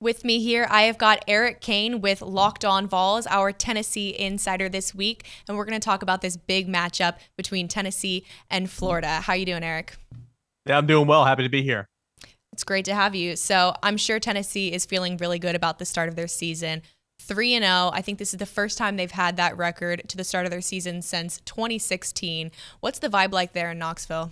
With me here, I have got Eric Cain with Locked On Vols, our Tennessee insider this week, and we're going to talk about this big matchup between Tennessee and Florida. How you doing, Eric? Yeah, I'm doing well. Happy to be here. It's great to have you. So I'm sure Tennessee is feeling really good about the start of their season. 3-0. I think this is the first time they've had that record to the start of their season since 2016. What's the vibe like there in Knoxville?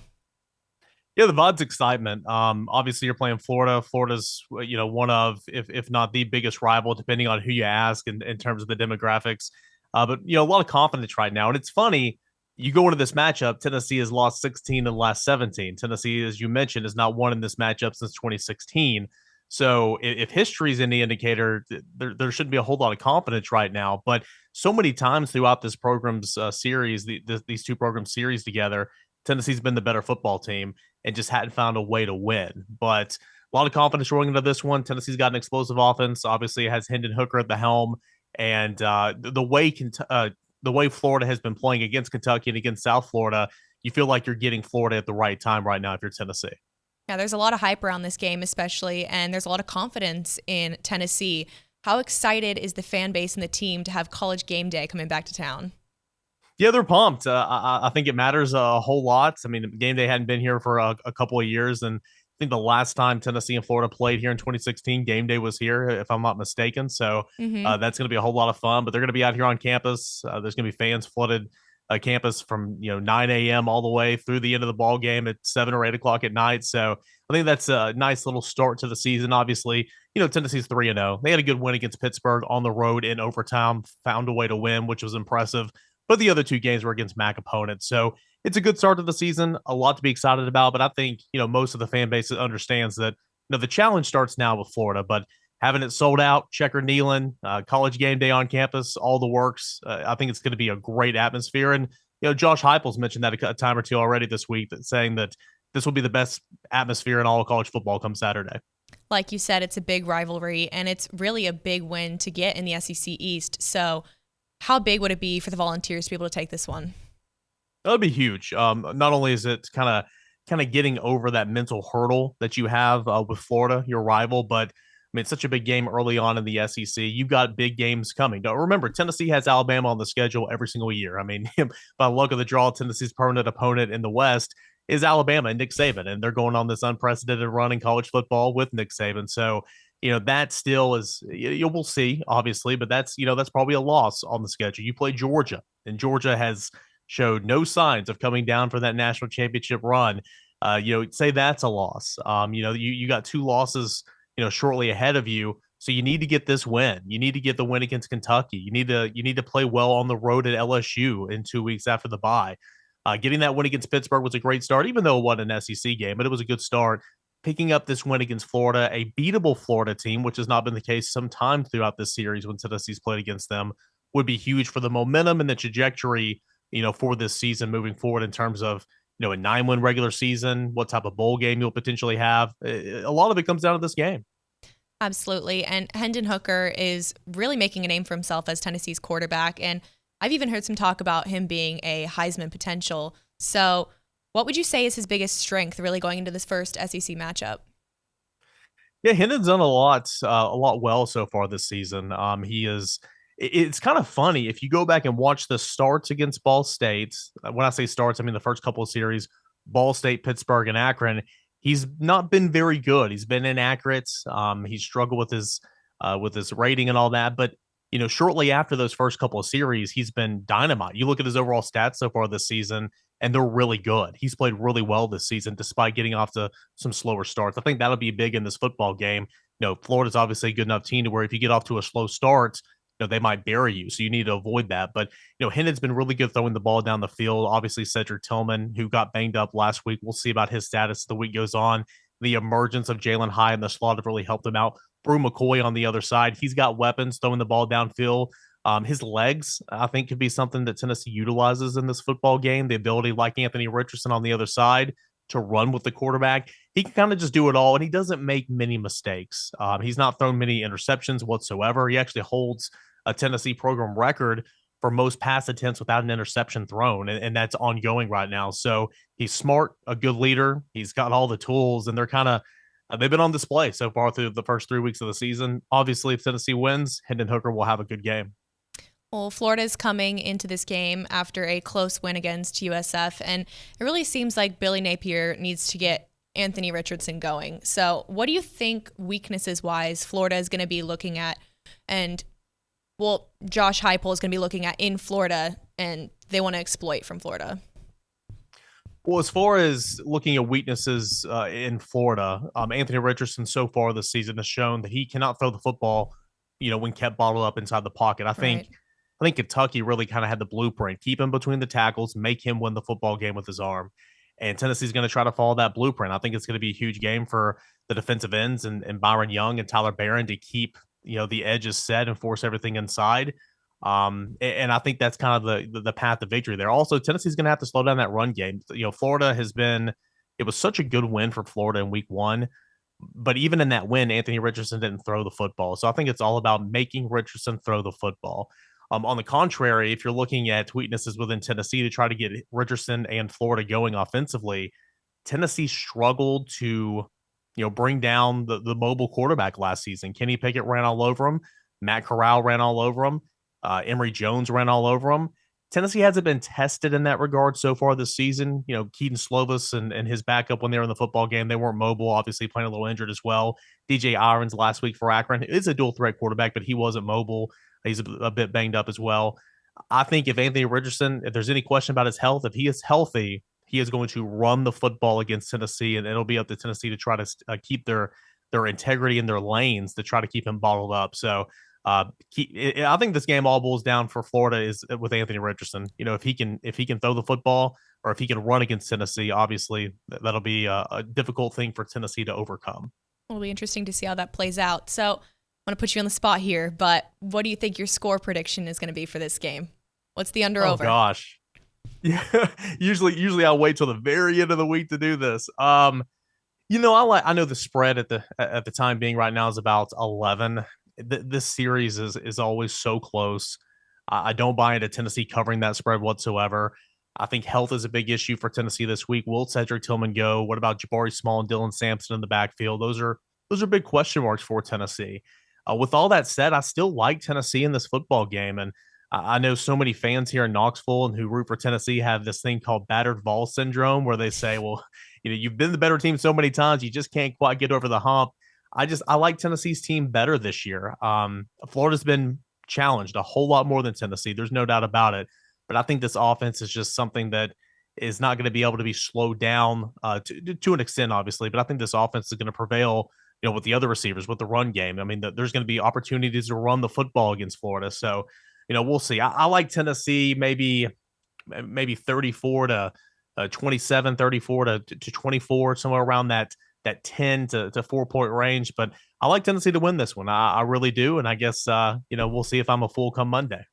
Yeah, the vibe's excitement. Obviously you're playing Florida. Florida's one of, if not the biggest rival, depending on who you ask in terms of the demographics. But a lot of confidence right now. And it's funny, you go into this matchup, Tennessee has lost 16 in the last 17. Tennessee, as you mentioned, has not won in this matchup since 2016. So if history is any indicator, there shouldn't be a whole lot of confidence right now. But so many times throughout this program's series, these two programs series together, Tennessee's been the better football team and just hadn't found a way to win. But a lot of confidence rolling into this one. Tennessee's got an explosive offense. Obviously, it has Hendon Hooker at the helm, and the way Florida has been playing against Kentucky and against South Florida, you feel like you're getting Florida at the right time right now if you're Tennessee. Yeah, there's a lot of hype around this game, especially, and there's a lot of confidence in Tennessee. How excited is the fan base and the team to have College Game Day coming back to town? Yeah, they're pumped. I think it matters a whole lot. I mean, game day hadn't been here for a couple of years, and I think the last time Tennessee and Florida played here in 2016, game day was here, if I'm not mistaken. So Mm-hmm. that's going to be a whole lot of fun. But they're going to be out here on campus. There's going to be fans flooded campus from 9 a.m. all the way through the end of the ball game at 7 or 8 o'clock at night. So I think that's a nice little start to the season. Obviously, Tennessee's 3-0. They had a good win against Pittsburgh on the road in overtime, found a way to win, which was impressive, but the other two games were against MAC opponents. So it's a good start to the season, a lot to be excited about. But I think, most of the fan base understands that, the challenge starts now with Florida, but having it sold out, checker kneeling, college game day on campus, all the works. I think it's going to be a great atmosphere. And, Josh Heupel's mentioned that a time or two already this week, that saying that this will be the best atmosphere in all of college football come Saturday. Like you said, it's a big rivalry, and it's really a big win to get in the SEC East. So how big would it be for the Volunteers to be able to take this one? That would be huge. Not only is it kind of getting over that mental hurdle that you have with Florida, your rival, but I mean, it's such a big game early on in the SEC. You've got big games coming. Don't remember, Tennessee has Alabama on the schedule every single year. I mean, by luck of the draw, Tennessee's permanent opponent in the West is Alabama and Nick Saban, and they're going on this unprecedented run in college football with Nick Saban. So, that still is, we'll see, obviously, but that's probably a loss on the schedule. You play Georgia, and Georgia has showed no signs of coming down for that national championship run. Say that's a loss. You got two losses, shortly ahead of you. So you need to get this win. You need to get the win against Kentucky. You need to play well on the road at LSU in 2 weeks after the bye. Getting that win against Pittsburgh was a great start, even though it wasn't an SEC game, but it was a good start. Picking up this win against Florida, a beatable Florida team, which has not been the case sometime throughout this series when Tennessee's played against them, would be huge for the momentum and the trajectory, for this season moving forward in terms of, a 9-win regular season, what type of bowl game you'll potentially have. A lot of it comes down to this game. Absolutely. And Hendon Hooker is really making a name for himself as Tennessee's quarterback. And I've even heard some talk about him being a Heisman potential. So what would you say is his biggest strength really going into this first SEC matchup? Yeah, Hendon's done a lot well so far this season. He is. It's kind of funny if you go back and watch the starts against Ball State. When I say starts, I mean the first couple of series: Ball State, Pittsburgh, and Akron. He's not been very good. He's been inaccurate. He's struggled with his rating and all that. But shortly after those first couple of series, he's been dynamite. You look at his overall stats so far this season, and they're really good. He's played really well this season, despite getting off to some slower starts. I think that'll be big in this football game. Florida's obviously a good enough team to where if you get off to a slow start, they might bury you. So you need to avoid that. But, Hendon's been really good throwing the ball down the field. Obviously, Cedric Tillman, who got banged up last week, we'll see about his status as the week goes on. The emergence of Jalen High in the slot have really helped him out. Brew McCoy on the other side. He's got weapons throwing the ball downfield. His legs, I think, could be something that Tennessee utilizes in this football game. The ability, like Anthony Richardson on the other side, to run with the quarterback. He can kind of just do it all, and he doesn't make many mistakes. He's not thrown many interceptions whatsoever. He actually holds a Tennessee program record for most pass attempts without an interception thrown, and that's ongoing right now. So he's smart, a good leader. He's got all the tools, and they're kind of They've been on display so far through the first 3 weeks of the season. Obviously, if Tennessee wins, Hendon Hooker will have a good game. Well, Florida is coming into this game after a close win against USF, and it really seems like Billy Napier needs to get Anthony Richardson going. So, what do you think, weaknesses wise, Florida is going to be looking at? And, well, Josh Heupel is going to be looking at in Florida, and they want to exploit from Florida. Well, as far as looking at weaknesses in Florida, Anthony Richardson so far this season has shown that he cannot throw the football, when kept bottled up inside the pocket. Right. I think Kentucky really kind of had the blueprint: keep him between the tackles, make him win the football game with his arm. And Tennessee's going to try to follow that blueprint. I think it's going to be a huge game for the defensive ends and Byron Young and Tyler Barron to keep the edges set and force everything inside. And I think that's kind of the path to victory there. Also, Tennessee's going to have to slow down that run game. Florida has been, it was such a good win for Florida in week one, but even in that win, Anthony Richardson didn't throw the football. So I think it's all about making Richardson throw the football. On the contrary, if you're looking at weaknesses within Tennessee to try to get Richardson and Florida going offensively, Tennessee struggled to, bring down the mobile quarterback last season. Kenny Pickett ran all over him. Matt Corral ran all over him. Emory Jones ran all over him. Tennessee hasn't been tested in that regard so far this season. Keaton Slovis and his backup when they were in the football game, they weren't mobile, obviously playing a little injured as well. DJ Irons last week for Akron is a dual threat quarterback, but he wasn't mobile. He's a bit banged up as well. I think if Anthony Richardson, if there's any question about his health, if he is healthy, he is going to run the football against Tennessee, and it'll be up to Tennessee to try to keep their integrity in their lanes to try to keep him bottled up. So I think this game all boils down for Florida is with Anthony Richardson. If he can throw the football or if he can run against Tennessee, obviously that'll be a difficult thing for Tennessee to overcome. It'll be interesting to see how that plays out. So, I want to put you on the spot here, but what do you think your score prediction is going to be for this game? What's the under over? Oh gosh. Yeah. usually I'll wait till the very end of the week to do this. I know the spread at the time being right now is about 11. This series is always so close. I don't buy into Tennessee covering that spread whatsoever. I think health is a big issue for Tennessee this week. Will Cedric Tillman go? What about Jabari Small and Dylan Sampson in the backfield? Those are big question marks for Tennessee. With all that said, I still like Tennessee in this football game, and I know so many fans here in Knoxville and who root for Tennessee have this thing called battered Vols syndrome, where they say, "Well, you've been the better team so many times, you just can't quite get over the hump." I like Tennessee's team better this year. Florida's been challenged a whole lot more than Tennessee. There's no doubt about it. But I think this offense is just something that is not going to be able to be slowed down to an extent, obviously. But I think this offense is going to prevail, with the other receivers, with the run game. I mean, there's going to be opportunities to run the football against Florida. So, we'll see. I like Tennessee maybe 34 to 27, 34 to 24, somewhere around that 10 to 4 point range. But I like Tennessee to win this one. I really do. And I guess, we'll see if I'm a fool come Monday.